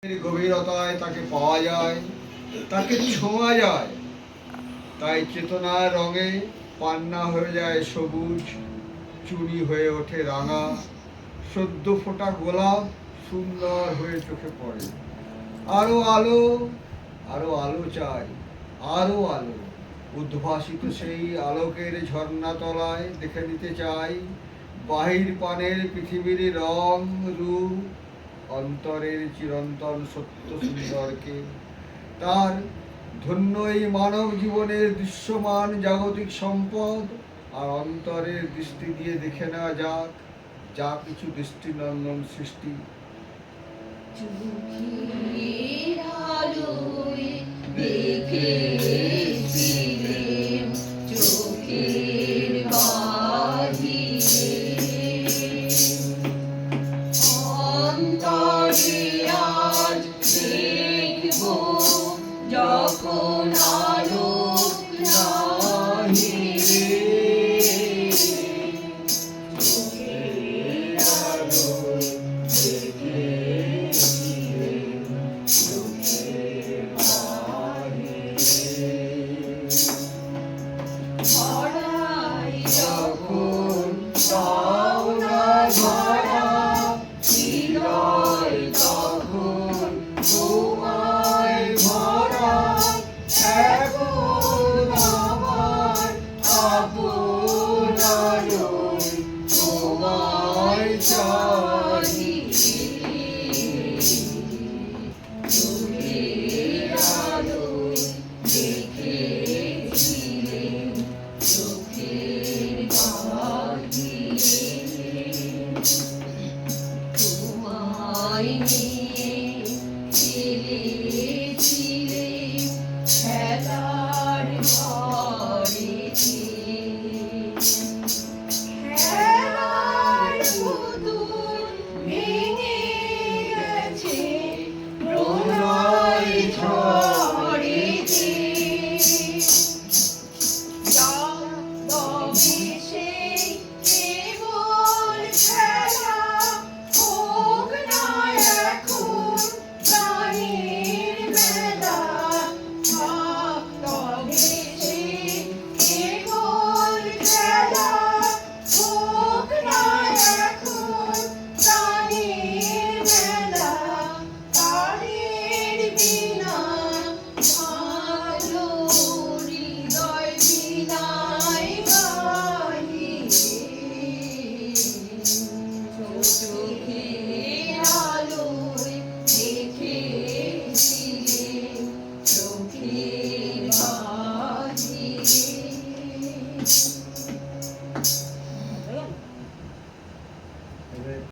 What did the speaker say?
গভীরতায় তাকে পাওয়া যায়, তাকে ছোঁয়া যায়। তাই চেতনার রঙে পান্না হয়ে যায় সবুজ, চুনি হয়ে ওঠে রাঙা, সদ্য ফোটা গোলাপ সুন্দর হয়ে চোখে পড়ে। আরো আলো, আরো আলো চাই, আরো আলো। উদ্ভাসিত সেই আলোকের ঝর্ণা তলায় দেখে নিতে চাই বাহির পানের পৃথিবীর রং রূপ, অন্তরের চিরন্তন সত্য সুন্দরকে। তার ধন্য এই মানব জীবনের দৃশ্যমান জাগতিক সম্পদ, আর অন্তরের দৃষ্টি দিয়ে দেখে নেওয়া যাক যা কিছু দৃষ্টিনন্দন সৃষ্টি। চোখের আলোয় দেখেছিলেম চোখের বাহিরে, অন্তরে আজ দেখব যখন আলোক নাহি রে। চোখের আলোয় দেখেছিলেম চোখের বাহিরে, ভরাই যখন পাওনা ভরা হৃদয় তখন